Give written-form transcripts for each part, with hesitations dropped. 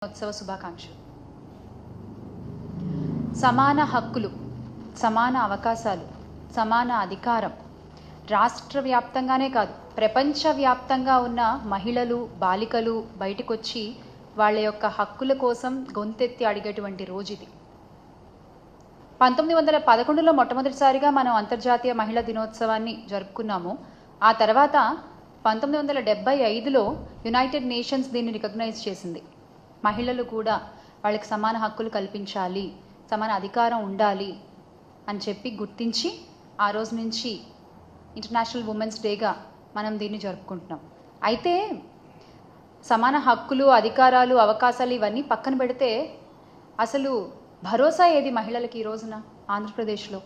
ఉత్సవ శుభాకాంక్షలు. సమాన హక్కులు, సమాన అవకాశాలు, సమాన అధికారం రాష్ట్ర వ్యాప్తంగానే కాదు ప్రపంచవ్యాప్తంగా ఉన్న మహిళలు బాలికలు బయటకొచ్చి వాళ్ళ యొక్క హక్కుల కోసం గొంతెత్తి అడిగేటువంటి రోజు ఇది. 1911లో మొట్టమొదటిసారిగా మనం అంతర్జాతీయ మహిళా దినోత్సవాన్ని జరుపుకున్నాము. ఆ తర్వాత 1975లో యునైటెడ్ నేషన్స్ దీన్ని రికగ్నైజ్ చేసింది. మహిళలు కూడా వాళ్ళకి సమాన హక్కులు కల్పించాలి, సమాన అధికారం ఉండాలి అని చెప్పి గుర్తించి ఆ రోజు నుంచి ఇంటర్నేషనల్ ఉమెన్స్ డేగా మనం దీన్ని జరుపుకుంటున్నాం. అయితే సమాన హక్కులు, అధికారాలు, అవకాశాలు ఇవన్నీ పక్కన పెడితే అసలు భరోసా ఏది మహిళలకి ఈ రోజున ఆంధ్రప్రదేశ్లో?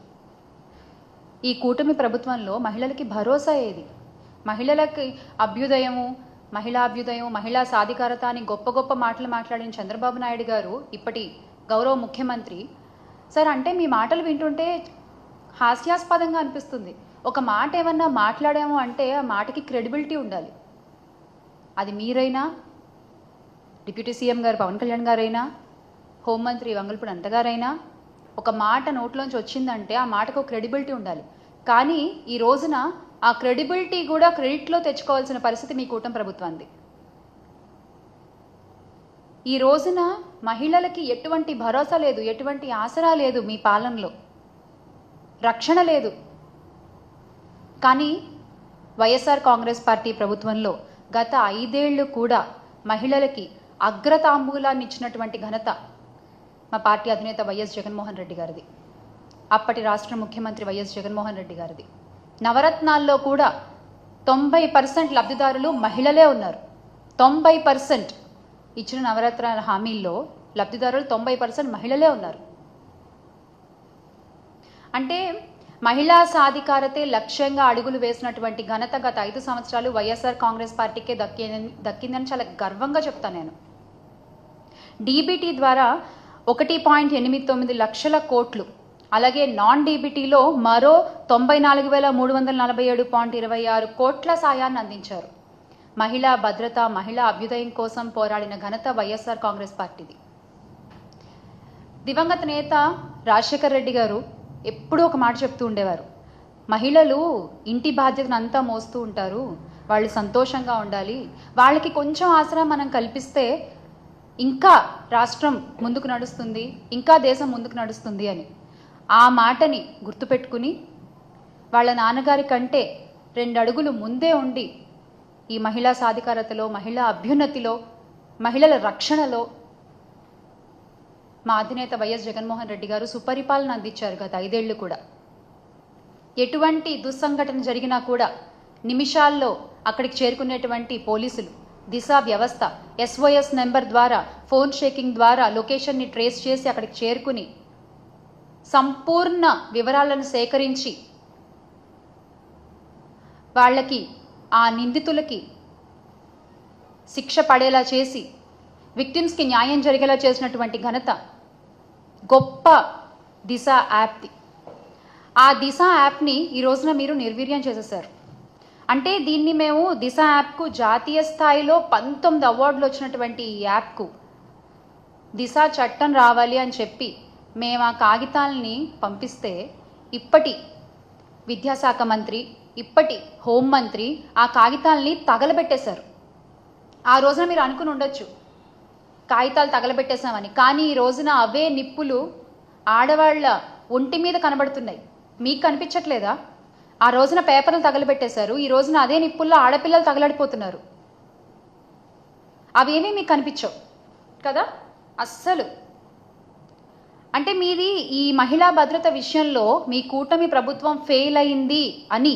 ఈ కూటమి ప్రభుత్వంలో మహిళలకి భరోసా ఏది? మహిళలకి అభ్యుదయము, మహిళా అభ్యుదయం, మహిళా సాధికారత అని గొప్ప గొప్ప మాటలు మాట్లాడిన చంద్రబాబు నాయుడు గారు, ఇప్పటి గౌరవ ముఖ్యమంత్రి సార్, అంటే మీ మాటలు వింటుంటే హాస్యాస్పదంగా అనిపిస్తుంది. ఒక మాట ఏమన్నా మాట్లాడాము అంటే ఆ మాటకి క్రెడిబిలిటీ ఉండాలి. అది మీరైనా, డిప్యూటీ సీఎం గారు పవన్ కళ్యాణ్ గారైనా, హోంమంత్రి వంగల్పూడి అనిత గారైనా, ఒక మాట నోట్లోంచి వచ్చిందంటే ఆ మాటకు క్రెడిబిలిటీ ఉండాలి. కానీ ఈ రోజున ఆ క్రెడిబిలిటీ కూడా క్రెడిట్లో తెచ్చుకోవాల్సిన పరిస్థితి మీ కూటమి ప్రభుత్వానికి. ఈ రోజున మహిళలకి ఎటువంటి భరోసా లేదు, ఎటువంటి ఆసరా లేదు, మీ పాలనలో రక్షణ లేదు. కానీ వైఎస్ఆర్ కాంగ్రెస్ పార్టీ ప్రభుత్వంలో గత 5 ఏళ్ళు కూడా మహిళలకి అగ్రతాంబూలాన్ని ఇచ్చినటువంటి ఘనత మా పార్టీ అధినేత వైఎస్ జగన్మోహన్ రెడ్డి గారిది, అప్పటి రాష్ట్ర ముఖ్యమంత్రి వైఎస్ జగన్మోహన్ రెడ్డి గారిది. నవరత్నాల్లో కూడా 90% లబ్ధిదారులు మహిళలే ఉన్నారు. 90% ఇచ్చిన నవరత్నాల హామీల్లో లబ్ధిదారులు 90% మహిళలే ఉన్నారు. అంటే మహిళా సాధికారతే లక్ష్యంగా అడుగులు వేసినటువంటి ఘనత గత 5 సంవత్సరాలు వైఎస్ఆర్ కాంగ్రెస్ పార్టీకే దక్కిందని చాలా గర్వంగా చెప్తాను నేను. డీబీటీ ద్వారా 1.89 లక్షల కోట్లు, అలాగే నాన్ డీబీటీలో మరో 94,347.26 కోట్ల సాయాన్ని అందించారు. మహిళా భద్రత, మహిళా అభ్యుదయం కోసం పోరాడిన ఘనత వైఎస్ఆర్ కాంగ్రెస్ పార్టీది. దివంగత నేత రాజశేఖర రెడ్డి గారు ఎప్పుడూ ఒక మాట చెప్తూ ఉండేవారు, మహిళలు ఇంటి బాధ్యతను అంతా మోస్తూ ఉంటారు, వాళ్ళు సంతోషంగా ఉండాలి, వాళ్ళకి కొంచెం ఆసరా మనం కల్పిస్తే ఇంకా రాష్ట్రం ముందుకు నడుస్తుంది, ఇంకా దేశం ముందుకు నడుస్తుంది అని. ఆ మాటని గుర్తుపెట్టుకుని వాళ్ళ నాన్నగారి కంటే 2 అడుగులు ముందే ఉండి ఈ మహిళా సాధికారతలో, మహిళా అభ్యున్నతిలో, మహిళల రక్షణలో మా అధినేత వైఎస్ జగన్మోహన్ రెడ్డి గారు సుపరిపాలన అందించారు గత 5 ఏళ్ళు కూడా. ఎటువంటి దుస్సంఘటన జరిగినా కూడా నిమిషాల్లో అక్కడికి చేరుకునేటువంటి పోలీసులు, దిశా వ్యవస్థ, SOS నెంబర్ ద్వారా, ఫోన్ షేకింగ్ ద్వారా లొకేషన్ని ట్రేస్ చేసి అక్కడికి చేరుకుని సంపూర్ణ వివరాలను సేకరించి వాళ్ళకి, ఆ నిందితులకి శిక్ష పడేలా చేసి విక్టిమ్స్కి న్యాయం జరిగేలా చేసినటువంటి ఘనత గొప్ప దిశ యాప్ది. ఆ దిశ యాప్ని ఈ రోజున మీరు నిర్వీర్యం చేసేసారు. అంటే దీన్ని మేము దిశ యాప్కు జాతీయ స్థాయిలో 19 అవార్డులు వచ్చినటువంటి ఈ యాప్కు దిశ చట్టం రావాలి అని చెప్పి మేము ఆ కాగితాలని పంపిస్తే ఇప్పటి విద్యాశాఖ మంత్రి, ఇప్పటి హోంమంత్రి ఆ కాగితాలని తగలబెట్టేశారు. ఆ రోజున మీరు అనుకుని ఉండొచ్చు కాగితాలు తగలబెట్టేశామని, కానీ ఈ రోజున అవే నిప్పులు ఆడవాళ్ళ ఒంటి మీద కనబడుతున్నాయి. మీకు కనిపించట్లేదా? ఆ రోజున పేపర్లు తగలబెట్టేశారు, ఈ రోజున అదే నిప్పుల్లో ఆడపిల్లలు తగలడిపోతున్నారు. అవేమీ మీకు కనిపించవు కదా అస్సలు. అంటే మీది ఈ మహిళా భద్రత విషయంలో మీ కూటమి ప్రభుత్వం ఫెయిల్ అయింది అని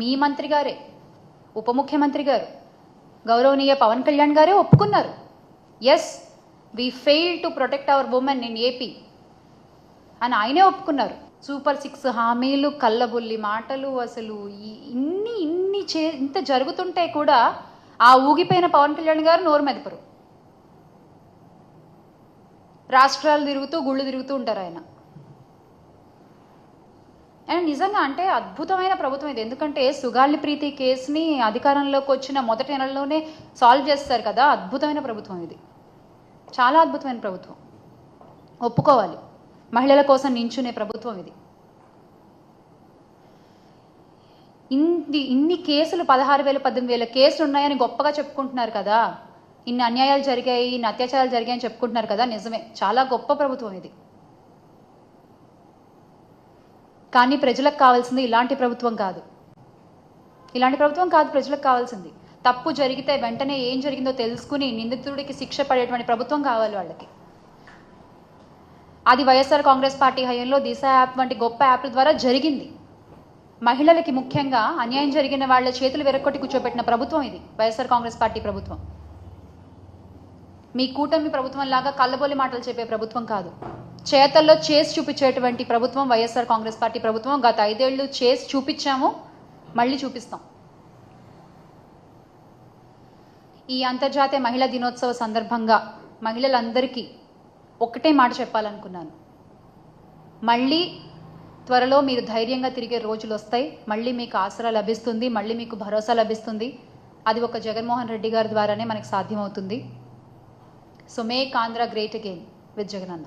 మీ మంత్రి గారే, ఉప ముఖ్యమంత్రి గారు, గౌరవనీయ పవన్ కళ్యాణ్ గారే ఒప్పుకున్నారు. Yes, we fail to protect our women in AP అని ఆయనే ఒప్పుకున్నారు. సూపర్ 6 హామీలు, కళ్ళబుల్లి మాటలు, అసలు ఇంత జరుగుతుంటే కూడా ఆ ఊగిపోయిన పవన్ కళ్యాణ్ గారు నోరు మెదపరు. రాష్ట్రాలు తిరుగుతూ గుళ్ళు తిరుగుతూ ఉంటారు ఆయన. అండ్ నిజంగా అంటే అద్భుతమైన ప్రభుత్వం ఇది. ఎందుకంటే సుగాలి ప్రీతి కేసుని అధికారంలోకి వచ్చిన మొదటి నెలలోనే సాల్వ్ చేస్తారు కదా. అద్భుతమైన ప్రభుత్వం ఇది, చాలా అద్భుతమైన ప్రభుత్వం, ఒప్పుకోవాలి. మహిళల కోసం నించునే ప్రభుత్వం ఇది. ఇన్ని కేసులు 16,000 18,000 కేసులు ఉన్నాయని గొప్పగా చెప్పుకుంటున్నారు కదా. ఇన్ని అన్యాయాలు జరిగాయి, ఇన్ని అత్యాచారాలు జరిగాయని చెప్పుకుంటున్నారు కదా. నిజమే, చాలా గొప్ప ప్రభుత్వం ఇది. కానీ ప్రజలకు కావాల్సింది ఇలాంటి ప్రభుత్వం కాదు. ఇలాంటి ప్రభుత్వం కాదు ప్రజలకు కావాల్సింది. తప్పు జరిగితే వెంటనే ఏం జరిగిందో తెలుసుకుని నిందితుడికి శిక్ష పడేటువంటి ప్రభుత్వం కావాలి వాళ్ళకి. అది వైఎస్ఆర్ కాంగ్రెస్ పార్టీ హయాంలో దిశ యాప్ వంటి గొప్ప యాప్ల ద్వారా జరిగింది. మహిళలకి ముఖ్యంగా అన్యాయం జరిగిన వాళ్ళ చేతులు వెరక్కొట్టి కూర్చోబెట్టిన ప్రభుత్వం ఇది, వైఎస్ఆర్ కాంగ్రెస్ పార్టీ ప్రభుత్వం. మీ కూటమి ప్రభుత్వం లాగా కళ్ళబొల్లి మాటలు చెప్పే ప్రభుత్వం కాదు. చేతల్లో చేసి చూపించేటువంటి ప్రభుత్వం వైఎస్ఆర్ కాంగ్రెస్ పార్టీ ప్రభుత్వం. గత 5 ఏళ్ళు చేసి చూపించాము, మళ్ళీ చూపిస్తాం. ఈ అంతర్జాతీయ మహిళా దినోత్సవ సందర్భంగా మహిళలందరికీ ఒక్కటే మాట చెప్పాలనుకున్నాను. మళ్ళీ త్వరలో మీరు ధైర్యంగా తిరిగే రోజులు వస్తాయి. మళ్ళీ మీకు ఆసరా లభిస్తుంది, మళ్ళీ మీకు భరోసా లభిస్తుంది. అది ఒక జగన్మోహన్ రెడ్డి గారి ద్వారానే మనకు సాధ్యమవుతుంది. So make Andhra great again with Jagananna.